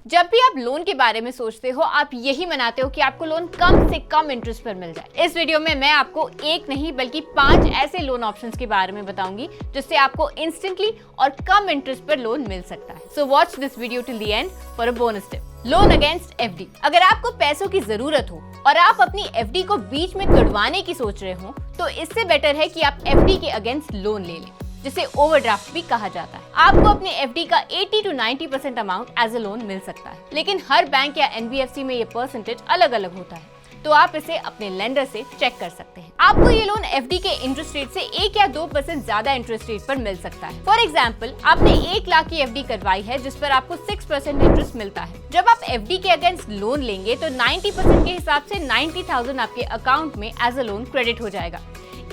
जब भी आप लोन के बारे में सोचते हो आप यही मनाते हो कि आपको लोन कम से कम इंटरेस्ट पर मिल जाए। इस वीडियो में मैं आपको एक नहीं बल्कि 5 ऐसे लोन ऑप्शंस के बारे में बताऊंगी जिससे आपको इंस्टेंटली और कम इंटरेस्ट पर लोन मिल सकता है। So watch this video till the end for a bonus tip. Loan against FD. अगर आपको पैसों की जरूरत हो और आप अपनी एफडी को बीच में तुड़वाने की सोच रहे हो तो इससे बेटर है कि आप एफडी के अगेंस्ट लोन ले लें, जिसे ओवरड्राफ्ट भी कहा जाता है। आपको अपने एफडी का 80 to 90% amount as a loan मिल सकता है, लेकिन हर बैंक या एनबीएफसी में ये परसेंटेज अलग अलग होता है, तो आप इसे अपने लेंडर से चेक कर सकते हैं। आपको ये लोन एफडी के इंटरेस्ट रेट से 1 या 2% ज्यादा इंटरेस्ट रेट पर मिल सकता है। फॉर एग्जाम्पल, आपने 1 लाख की एफडी करवाई है जिस पर आपको 6% इंटरेस्ट मिलता है। जब आप एफडी के अगेंस्ट लोन लेंगे तो 90% के हिसाब से 90,000 आपके अकाउंट में एज अ लोन क्रेडिट हो जाएगा।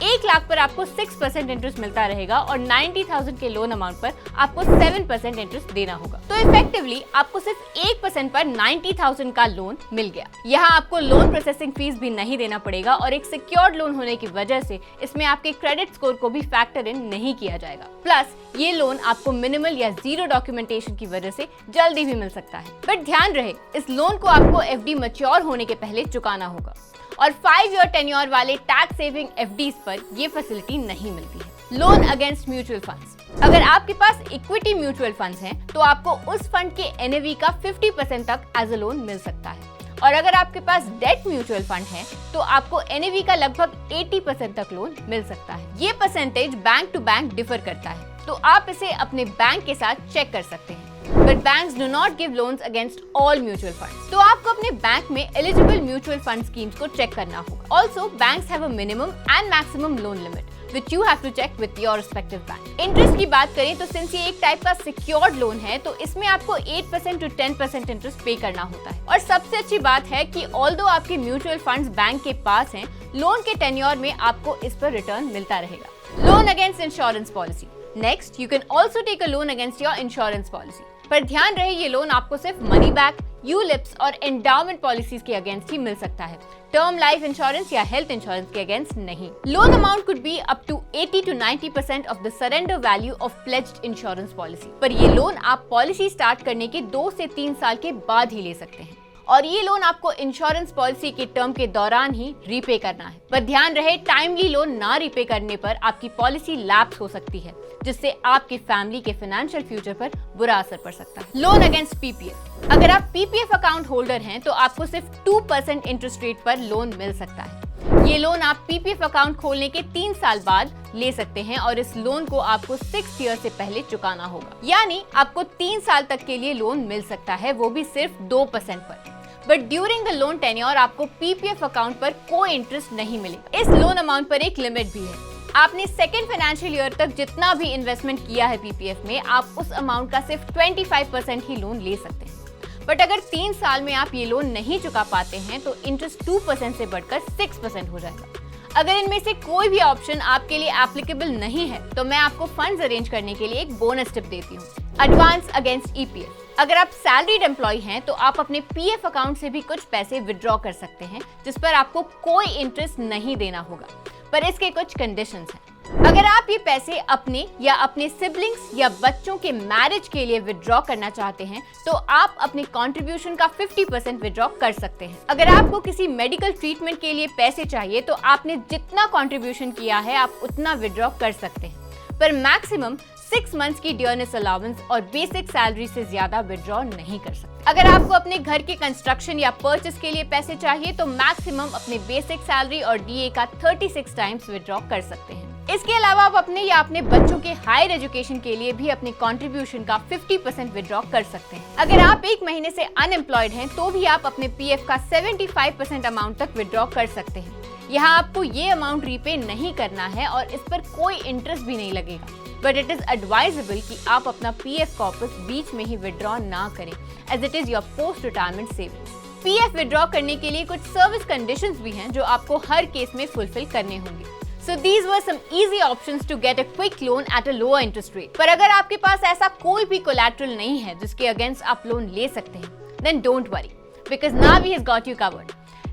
1 लाख पर आपको 6% इंटरेस्ट मिलता रहेगा और 90,000 के लोन अमाउंट पर आपको 7% इंटरेस्ट देना होगा। तो इफेक्टिवली आपको सिर्फ 1% पर 90,000 का लोन मिल गया। यहाँ आपको लोन प्रोसेसिंग फीस भी नहीं देना पड़ेगा और एक सिक्योर्ड लोन होने की वजह से इसमें आपके क्रेडिट स्कोर को भी फैक्टर इन नहीं किया जाएगा। प्लस ये लोन आपको मिनिमल या जीरो डॉक्यूमेंटेशन की वजह से जल्दी भी मिल सकता है। बट ध्यान रहे, इस लोन को आपको एफडी मैच्योर होने के पहले चुकाना होगा और 5 ईयर टेन्योर वाले टैक्स सेविंग एफडीज पर ये फैसिलिटी नहीं मिलती है। Loan against mutual funds. अगर आपके पास इक्विटी म्यूचुअल फंड्स हैं, तो आपको उस फंड के एनएवी का 50% तक एज अ लोन मिल सकता है। और अगर आपके पास डेट म्यूचुअल फंड है तो आपको एनएवी का लगभग 80% तक लोन मिल सकता है। ये percentage bank to bank differ करता है, तो आप इसे अपने बैंक के साथ चेक कर सकते हैं। But banks do not give loans against all mutual funds. तो आपको अपने बैंक में eligible mutual fund schemes को चेक करना होगा। Also, banks have a minimum and maximum loan limit, which you have to check with your respective bank. Interest की बात करें तो सिंस ये एक टाइप का सिक्योर्ड लोन है तो इसमें आपको 8% to 10% इंटरेस्ट पे करना होता है। और सबसे अच्छी बात है कि ऑल्दो आपके म्यूचुअल फंड्स बैंक के पास हैं, लोन के टेन्योर में आपको इस पर रिटर्न मिलता रहेगा। Loan against insurance policy. Next, you can also take a loan against your insurance policy. पर ध्यान रहे, ये लोन आपको सिर्फ मनी बैक, यूलिप्स और एंडाउमेंट पॉलिसीज के अगेंस्ट ही मिल सकता है। टर्म लाइफ इंश्योरेंस या हेल्थ इंश्योरेंस के अगेंस्ट नहीं। Loan amount could be up to 80 to 90% of the surrender value of pledged insurance policy. पर ये लोन आप पॉलिसी स्टार्ट करने के 2 से 3 साल के बाद ही ले सकते हैं और ये लोन आपको इंश्योरेंस पॉलिसी के टर्म के दौरान ही रीपे करना है। पर ध्यान रहे, टाइमली लोन ना रीपे करने पर आपकी पॉलिसी लैप्स हो सकती है, जिससे आपकी फैमिली के फाइनेंशियल फ्यूचर पर बुरा असर पड़ सकता है। Loan against PPF. अगर आप पीपीएफ अकाउंट होल्डर हैं तो आपको सिर्फ 2% इंटरेस्ट रेट पर लोन मिल सकता है। ये लोन आप पीपीएफ अकाउंट खोलने के 3 साल बाद ले सकते हैं और इस लोन को आपको 6 ईयर से पहले चुकाना होगा। यानी आपको 3 साल तक के लिए लोन मिल सकता है, वो भी सिर्फ 2% पर। But during the loan tenure आपको पीपीएफ अकाउंट पर कोई इंटरेस्ट नहीं मिलेगा। इस लोन अमाउंट पर एक लिमिट भी है। आपने सेकेंड फाइनेंशियल ईयर तक जितना भी इन्वेस्टमेंट किया है पीपीएफ में, आप उस अमाउंट का सिर्फ 25% ही लोन ले सकते हैं। बट अगर 3 साल में आप ये लोन नहीं चुका पाते हैं तो इंटरेस्ट 2% से बढ़कर 6% हो जाएगा। अगर इनमें से कोई भी ऑप्शन आपके लिए एप्लीकेबल नहीं है तो मैं आपको फंड्स अरेंज करने के लिए एक बोनस टिप देती हूँ। Advance against EPF. अगर आप सैलरीड एम्प्लॉय हैं तो आप अपने पीएफ अकाउंट से भी कुछ पैसे विड्रॉ कर सकते हैं, जिस पर आपको कोई इंटरेस्ट नहीं देना होगा, पर इसके कुछ कंडीशंस हैं। अगर आप ये पैसे अपने या अपने सिबलिंग्स या बच्चों के मैरिज के लिए विड्रॉ करना चाहते हैं तो आप अपने कंट्रीब्यूशन का 50% विड्रॉ कर सकते हैं। अगर आपको किसी मेडिकल ट्रीटमेंट के लिए पैसे चाहिए तो आपने जितना कंट्रीब्यूशन किया है आप उतना विड्रॉ कर सकते हैं, पर मैक्सिमम 6 मंथ्स की डियरनेस अलाउंस और बेसिक सैलरी से ज्यादा विड्रॉ नहीं कर सकते। अगर आपको अपने घर के कंस्ट्रक्शन या परचेस के लिए पैसे चाहिए तो मैक्सिमम अपने बेसिक सैलरी और डीए का 36 टाइम्स विड्रॉ कर सकते हैं। इसके अलावा आप अपने या अपने बच्चों के हायर एजुकेशन के लिए भी अपने कंट्रीब्यूशन का 50% विड्रॉ कर सकते हैं। अगर आप 1 महीने से अनएम्प्लॉयड हैं तो भी आप अपने पीएफ का 75% अमाउंट तक विड्रॉ कर सकते हैं। यहाँ आपको ये अमाउंट रीपे नहीं करना है और इस पर कोई इंटरेस्ट भी नहीं लगेगा, बट इट इज एडवाइजेबल कि आप अपना पीएफ कॉर्पस बीच में ही विड्रॉ ना करें, as it is your post retirement savings. PF withdraw करने के लिए कुछ सर्विस कंडीशंस भी हैं जो आपको हर केस में फुलफिल करने होंगे। So these were some easy options to get a quick loan at a lower interest rate. पर अगर आपके पास ऐसा कोई भी collateral नहीं है जिसके अगेंस्ट आप लोन ले सकते हैं, then don't worry, because Navi has got you covered.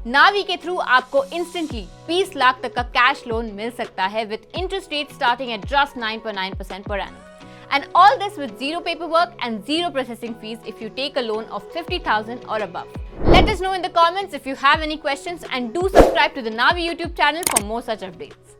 नावी के थ्रू आपको इंस्टेंटली 20 लाख तक का कैश लोन मिल सकता है with interest rate starting at just 9.9% per annum. And all this with zero paperwork and zero processing fees if you take a loan of 50,000 or above. Let us know in the comments if you have any questions and do subscribe to the Navi YouTube channel for more such updates.